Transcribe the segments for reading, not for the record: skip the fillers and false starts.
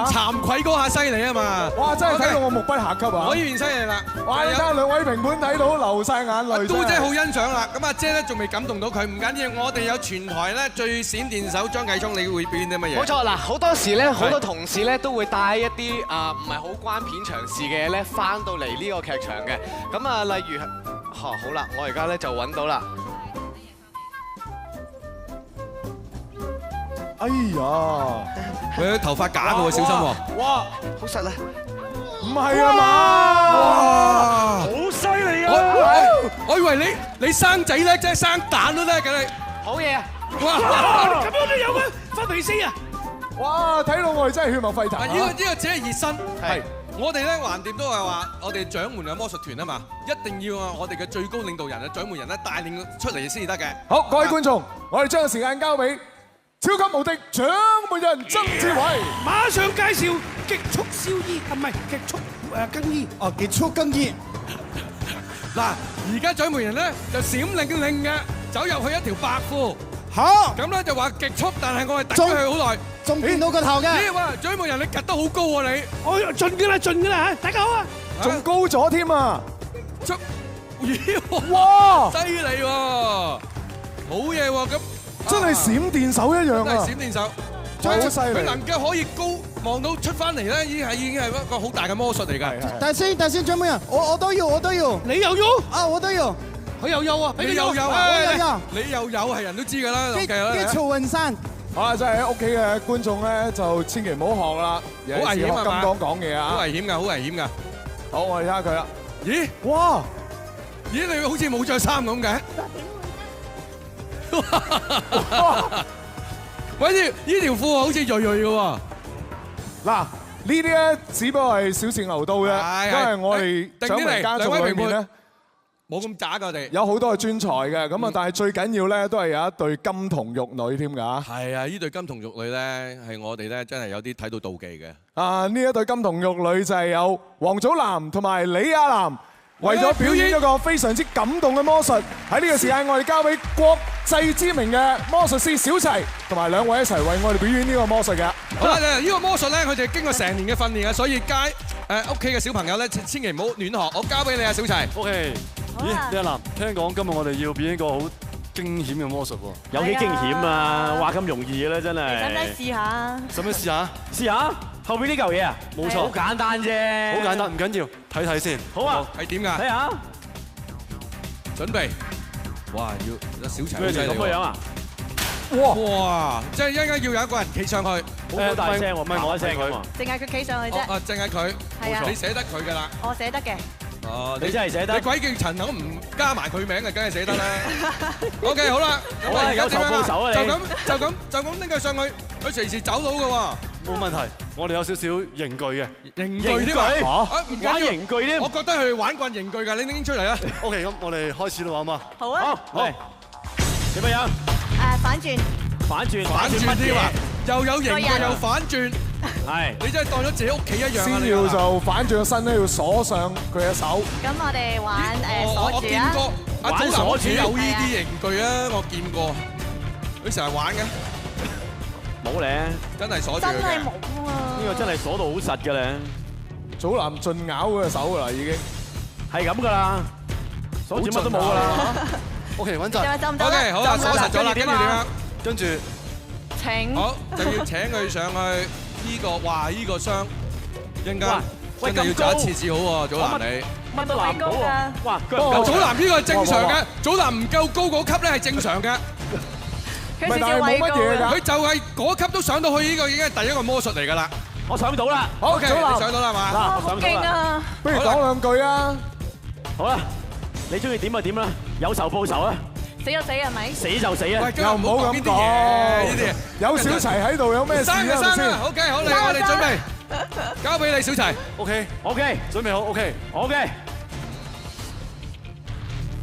慚愧嗰下犀利啊嘛！哇！真係睇到我目不暇給啊！可以變犀利啦！哇！你睇下兩位評判睇到流晒眼淚。都真係好欣賞啦！咁阿姐咧仲未感動到佢，唔緊要，我哋有全台咧最閃電手張繼聰，你會表演啲乜嘢？冇錯嗱，好多時咧，好多同事咧都會帶一啲唔係好關片場事嘅嘢咧，翻到嚟呢個劇場嘅。咁啊，例如好啦，我而家咧就揾到啦。哎呀！佢頭髮假嘅喎，小心喎！哇，好實啊！唔係啊嘛！哇，好犀利啊！我以為你生仔咧，即係生蛋都得嘅你。好嘢啊！哇！咁樣都有嘅，發脾氣啊！哇！睇到我哋真係血脈沸騰。呢個只係熱身。係。我哋咧橫掂都係話，我哋掌門有魔術團啊嘛，一定要我哋嘅最高領導人啊掌門人咧帶領出嚟先至得嘅。好，各位觀眾，我哋將個時間交俾超級無敵掌門人曾志偉，馬上介紹極速燒衣，唔係極速更衣。哦，極速更衣。嗱，而家掌門人咧就閃令令嘅走入去一條白褲。嚇！咁咧就話極速，但係我係等咗佢好耐，仲見到個頭嘅。咦！哇，掌門人你趌得好高喎你！我盡㗎啦，盡㗎啦嚇！大家好啊！仲高咗添啊！咦！哇！犀利喎，好嘢喎！咁真係閃電手一樣啊！閃電手，好犀利！佢能夠可以高望到出翻嚟咧，已經係一個好大嘅魔術嚟㗎。但先掌門人，我都要，你又要啊，我都要。佢又有啊，你又有啊，你又有係人都知㗎啦，計啦。啲曹雲山。好啦，真係喺屋企嘅觀眾咧，就千祈唔好學啦，好危險啊！金剛講嘢啊！好危險㗎，好危險㗎。好，我哋睇下佢啦。咦？哇！咦？你好似冇著衫咁嘅？喂，呢條褲好似鋭鋭嘅喎。嗱，呢啲咧只不過係小試牛刀啫，因為我哋掌門家族裏面咧冇咁渣㗎，我哋有好多嘅專才嘅，咁啊，但係最緊要咧都係有一對金童玉女添㗎。係啊，呢對金童玉女咧係我哋咧真係有啲睇到妒忌嘅。啊，呢一對金童玉女就係有王祖藍同埋李亞男。為咗表演一個非常之感動嘅魔術，喺呢個時間我哋交俾國際知名嘅魔術師小齊同埋兩位一齊為我哋表演呢個魔術嘅。好啦，呢個魔術咧，佢哋經過成年嘅訓練啊，所以屋企嘅小朋友咧，千祈唔好亂學。我交俾你啊，小齊。OK。咦，李亞男，聽講今日我哋要表演一個好驚險嘅魔術喎。有幾驚險啊？話咁容易嘅咧，真係。使唔使試下？使唔使試下？試下。後邊呢嚿嘢啊？冇錯。好簡單啫。好簡單，唔緊要，睇睇先。好啊。係點㗎？睇下。準備。哇！要小齊咩嚟咁嘅樣啊？哇！即係一陣間要有一個人企上去。好大聲喎，唔係我一聲佢。淨係佢企上去啫。啊，淨係佢。係啊。你寫得佢㗎啦。我寫得嘅。哦，你真係寫得。你鬼叫陳口唔加埋佢名啊，梗係寫得啦。OK， 好啦。好啊，有仇報仇啊你。就咁拎佢上去，佢隨時走到㗎喎。冇問題，我哋有少少刑具嘅。刑具添啊！玩刑具添。我覺得佢玩慣刑具㗎，你拎出嚟啦。OK，咁我哋開始啦，好嘛？好啊。好。點樣？反轉。反轉添啊！又有刑具又反轉。係。你真係當咗自己屋企一樣啊！先要就反轉個身咧，要鎖上佢嘅手。咁我哋玩鎖住啊！阿祖藍屋企有呢啲刑具啊，我見過。佢成日玩嘅。冇咧，真係鎖住。真係冇啊！呢個真係鎖到好實嘅咧。祖藍盡咬佢嘅手㗎啦，已經係咁㗎啦，鎖住乜都冇㗎啦。OK， 穩陣。OK， 好啦，鎖實咗啦，跟住點啊？跟住請。好，就要請佢上去呢個，哇！呢個箱一陣間真係要做一次至好喎，祖藍你。乜都攬唔到喎！哇，祖藍呢個係正常嘅，祖藍唔夠高嗰級咧係正常嘅。佢少少位高㗎。佢就係嗰級都上到去，呢個已經係第一個魔術嚟㗎啦。我上到啦。OK，你上到啦嘛？嗱，我上到啦。不如講兩句啊！好啦，你中意點就點啦，有仇報仇啊！死就死係咪？死就死啊！又唔好咁講呢啲嘢。有小齊喺度，有咩事啊？生啊 ！OK， 好，我哋準備交俾你小齊。OK， 準備好 OK。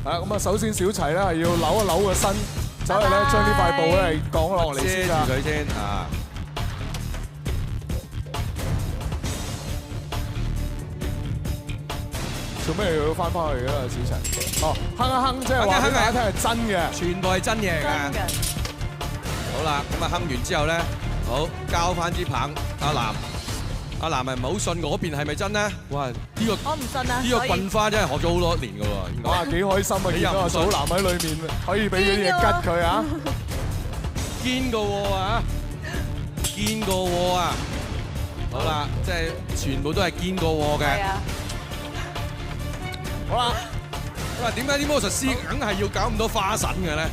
咁啊，首先小齊咧係要扭一扭個身，走去咧將呢塊布咧係降落嚟先㗎。遮住佢先啊！做咩要翻返去㗎啦，小齊？哦，哼一哼，即係話俾大家聽係真嘅，全部係真嘢嚟㗎。好啦，咁啊哼完之後咧，好交翻支棒，阿藍。阿南係唔係好信嗰邊係咪真咧？哇！呢個我唔信啊。呢個棍花真係學咗好多年㗎喎。應該哇，幾開心啊！見到阿祖藍喺裏面，可以俾啲嘢吉佢啊！堅過喎啊！堅過喎啊！好啦，即係全部都係堅過喎嘅。係啊。好啦，咁啊，點解啲魔術師梗係要搞咁多花神嘅咧？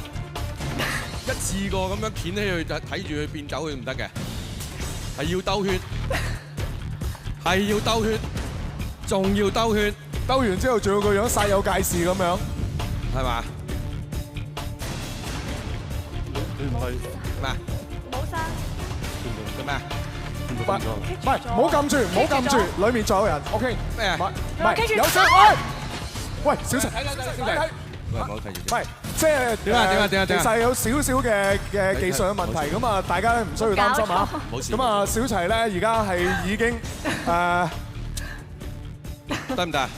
一次過咁樣片起佢，睇住佢變走佢唔得嘅，係要兜圈，係要兜圈，仲要兜圈，兜完之後仲要個樣煞有介事咁樣，係嘛？你唔係咩啊？冇生。做咩啊？唔係，唔好撳住，唔好撳住，裏面仲有人。OK，咩啊？唔係，有聲。喂，小陳，睇。喂，唔好睇住唔係，即係點啊？其實有少少嘅技術嘅問題，咁啊，大家咧唔需要擔心嚇。冇事。咁啊，小齊咧而家係已經得唔得？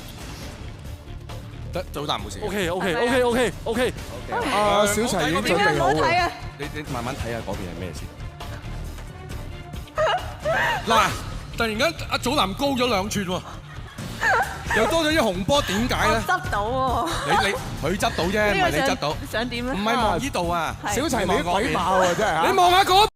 得，早啖冇事。OK。啊，小齊已經準備好睇啊！你慢慢睇下嗰邊係咩先。嗱，突然間阿祖藍高咗2寸喎，又多咗啲紅波，點解咧？執到喎！佢執到啫，唔係你執到。想點咧？唔係望呢度啊！小齊你啲鬼馬喎，真係嚇！你望下嗰。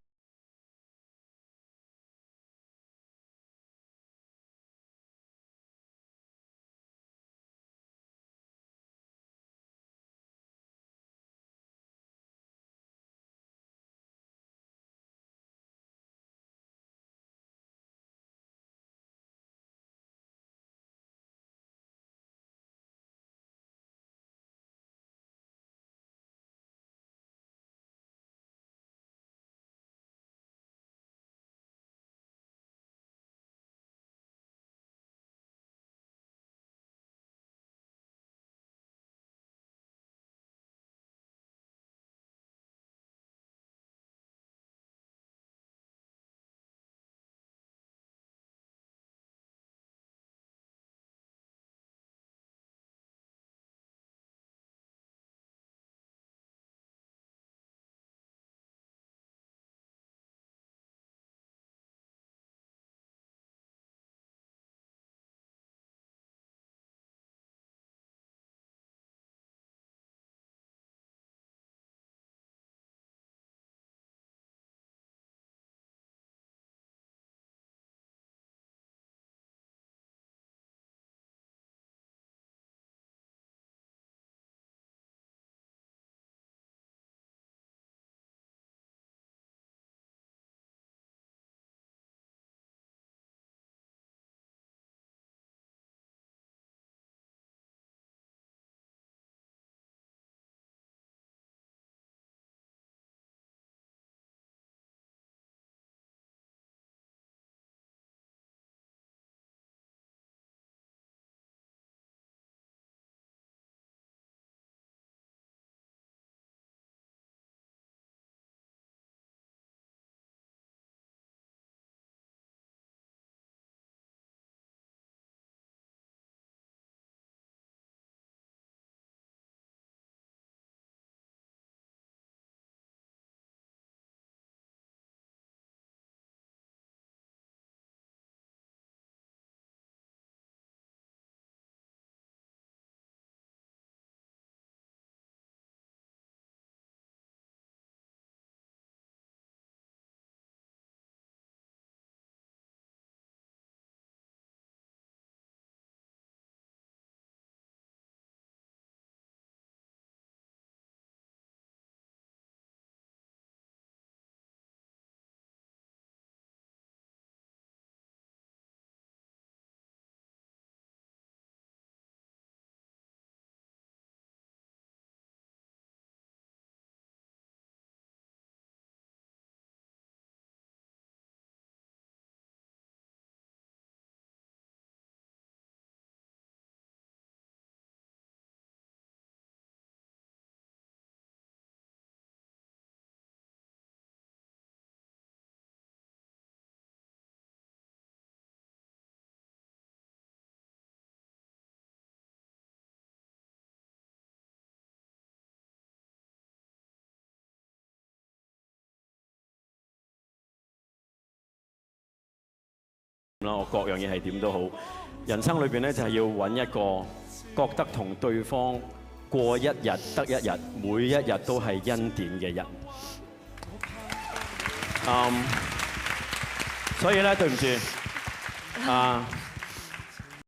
啦，我各樣嘢係點都好，人生裏邊咧就係要揾一個覺得同對方過一日得一日，每一日都係恩典嘅人。所以咧對唔住啊。